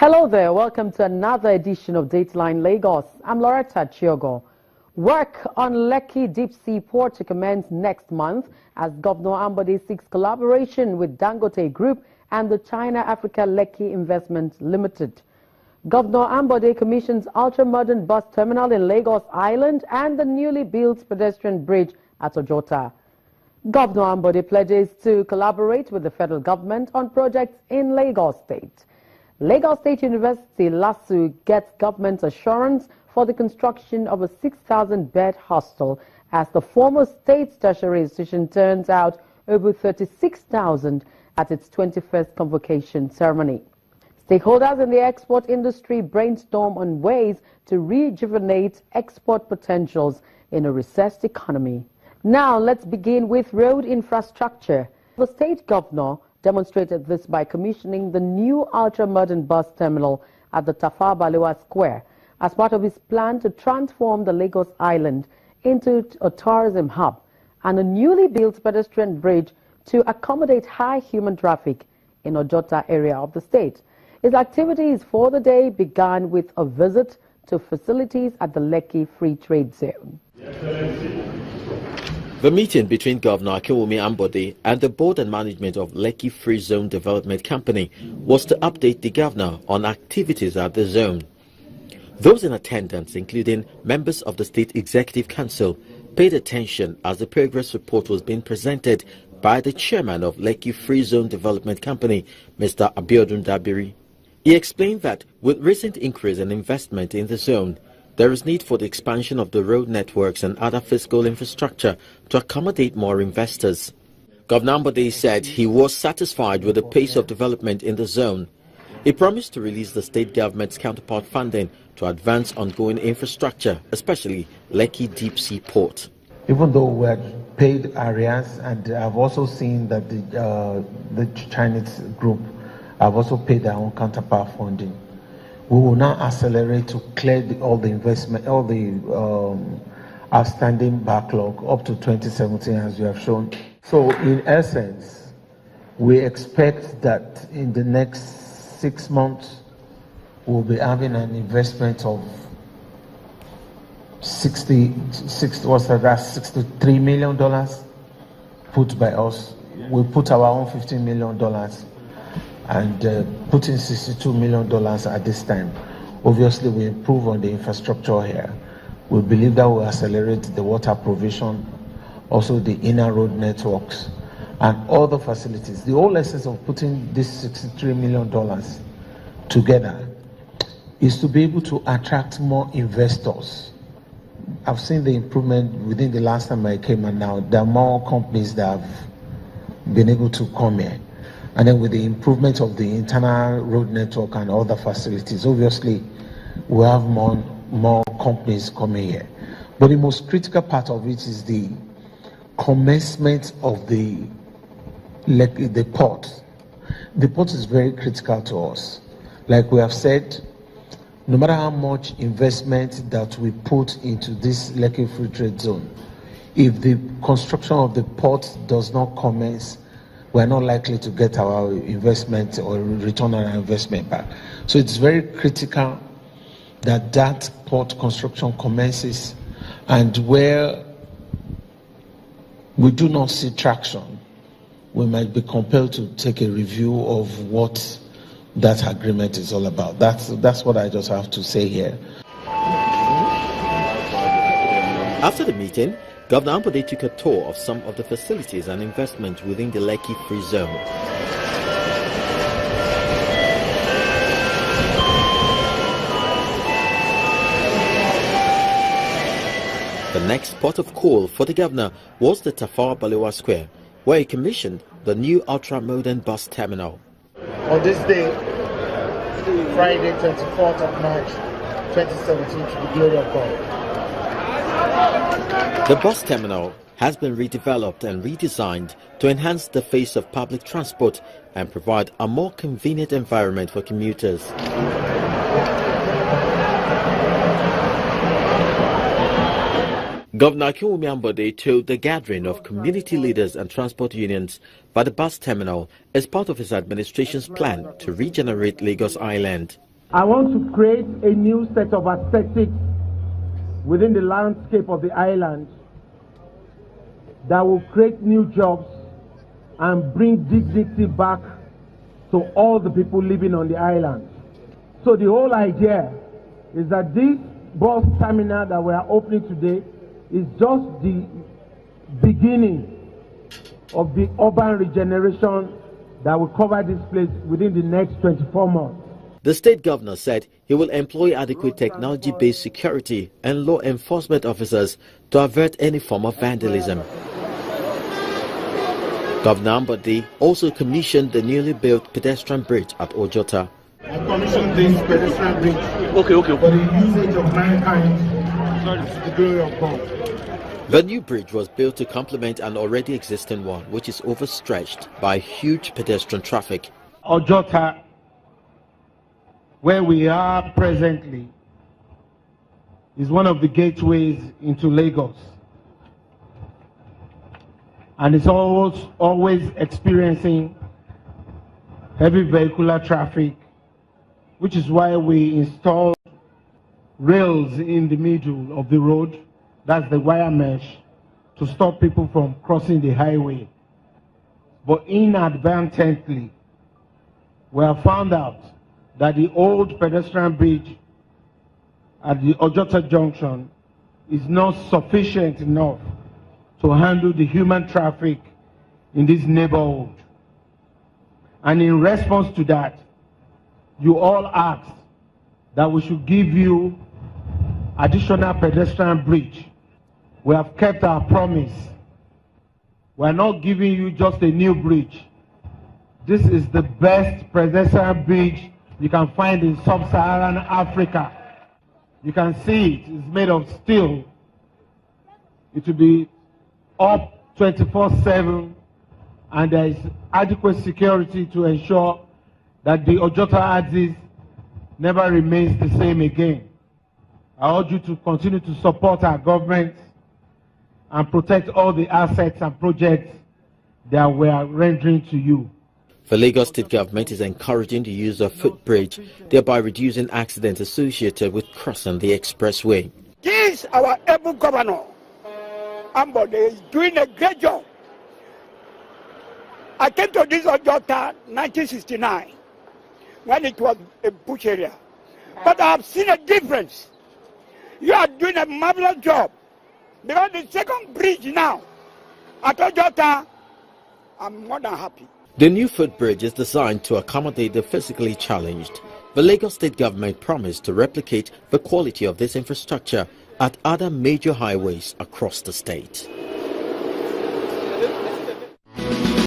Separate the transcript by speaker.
Speaker 1: Hello there, welcome to another edition of Dateline Lagos. I'm Loretta Chiogo. Work on Lekki Deep Sea Port to commence next month as Governor Ambode seeks collaboration with Dangote Group and the China Africa Lekki Investment Limited. Governor Ambode commissions ultra-modern bus terminal in Lagos Island and the newly built pedestrian bridge at Ojota. Governor Ambode pledges to collaborate with the federal government on projects in Lagos State. Lagos State University, LASU, gets government assurance for the construction of a 6,000-bed hostel as the former state tertiary institution turns out over 36,000 at its 21st convocation ceremony. Stakeholders in the export industry brainstorm on ways to rejuvenate export potentials in a recessed economy. Now let's begin with road infrastructure. The state governor demonstrated this by commissioning the new ultra-modern bus terminal at the Tafawa Balewa Square as part of his plan to transform the Lagos Island into a tourism hub and a newly built pedestrian bridge to accommodate high human traffic in Ojota area of the state. His activities for the day began with a visit to facilities at the Lekki Free Trade Zone.
Speaker 2: The meeting between Governor Akinwumi Ambode and the board and management of Lekki Free Zone Development Company was to update the governor on activities at the zone. Those in attendance, including members of the State Executive Council, paid attention as the progress report was being presented by the chairman of Lekki Free Zone Development Company, Mr. Abiodun Dabiri. He explained that with recent increase in investment in the zone, there is need for the expansion of the road networks and other physical infrastructure to accommodate more investors. Governor Ambode said he was satisfied with the pace of development in the zone. He promised to release the state government's counterpart funding to advance ongoing infrastructure, especially Lekki Deep Sea Port.
Speaker 3: Even though we had paid arrears, and I've also seen that the Chinese group have also paid their own counterpart funding, we will now accelerate to clear all the investment, all the outstanding backlog up to 2017, as you have shown. So, in essence, we expect that in the next 6 months, we'll be having an investment of $63 million put by us. We put our own $15 million. And putting $62 million at this time. Obviously, we improve on the infrastructure here. We believe that will accelerate the water provision, also the inner road networks, and all the facilities. The whole essence of putting this $63 million together is to be able to attract more investors. I've seen the improvement within the last time I came, and now there are more companies that have been able to come here. And then with the improvement of the internal road network and other facilities, obviously, we have more companies coming here. But the most critical part of it is the commencement of the port. The port is very critical to us. Like we have said, no matter how much investment that we put into this Lekki Free Trade Zone, if the construction of the port does not commence, we're not likely to get our investment or return on our investment back. So it's very critical that that port construction commences, and where we do not see traction, we might be compelled to take a review of what that agreement is all about. That's what I just have to say here.
Speaker 2: After the meeting, Governor Ambode took a tour of some of the facilities and investment within the Lekki Free Zone. The next port of call for the governor was the Tafawa Balewa Square, where he commissioned the new ultra-modern bus terminal.
Speaker 4: On this day, Friday, 24th of March, 2017, to the glory of God.
Speaker 2: The bus terminal has been redeveloped and redesigned to enhance the face of public transport and provide a more convenient environment for commuters. Governor Akinwumi Ambode told the gathering of community leaders and transport unions that the bus terminal is part of his administration's plan to regenerate Lagos Island.
Speaker 4: I want to create a new set of aesthetics within the landscape of the island that will create new jobs and bring dignity back to all the people living on the island. So the whole idea is that this bus terminal that we are opening today is just the beginning of the urban regeneration that will cover this place within the next 24 months.
Speaker 2: The state governor said he will employ adequate technology-based security and law enforcement officers to avert any form of vandalism. Governor Ambode also commissioned the newly built pedestrian bridge at Ojota.
Speaker 4: I commissioned this pedestrian bridge for the usage of mankind to the glory of God.
Speaker 2: The new bridge was built to complement an already existing one, which is overstretched by huge pedestrian traffic.
Speaker 4: Ojota, where we are presently, is one of the gateways into Lagos. And it's always experiencing heavy vehicular traffic, which is why we installed rails in the middle of the road, that's the wire mesh, to stop people from crossing the highway. But inadvertently, we have found out that the old pedestrian bridge at the Ojota junction is not sufficient enough to handle the human traffic in this neighborhood. And in response to that, you all asked that we should give you additional pedestrian bridge. We have kept our promise. We are not giving you just a new bridge. This is the best pedestrian bridge you can find in sub-Saharan Africa. You can see it. It's made of steel. It will be up 24/7, and there is adequate security to ensure that the Ojota axis never remains the same again. I urge you to continue to support our government and protect all the assets and projects that we are rendering to you.
Speaker 2: The Lagos State government is encouraging the use of footbridge, thereby reducing accidents associated with crossing the expressway.
Speaker 5: This our able governor, Ambode, is doing a great job. I came to this Ojota 1969 when it was a bush area, but I have seen a difference. You are doing a marvelous job because the second bridge now at Ojota, I'm more than happy.
Speaker 2: The new footbridge is designed to accommodate the physically challenged. The Lagos State government promised to replicate the quality of this infrastructure at other major highways across the state.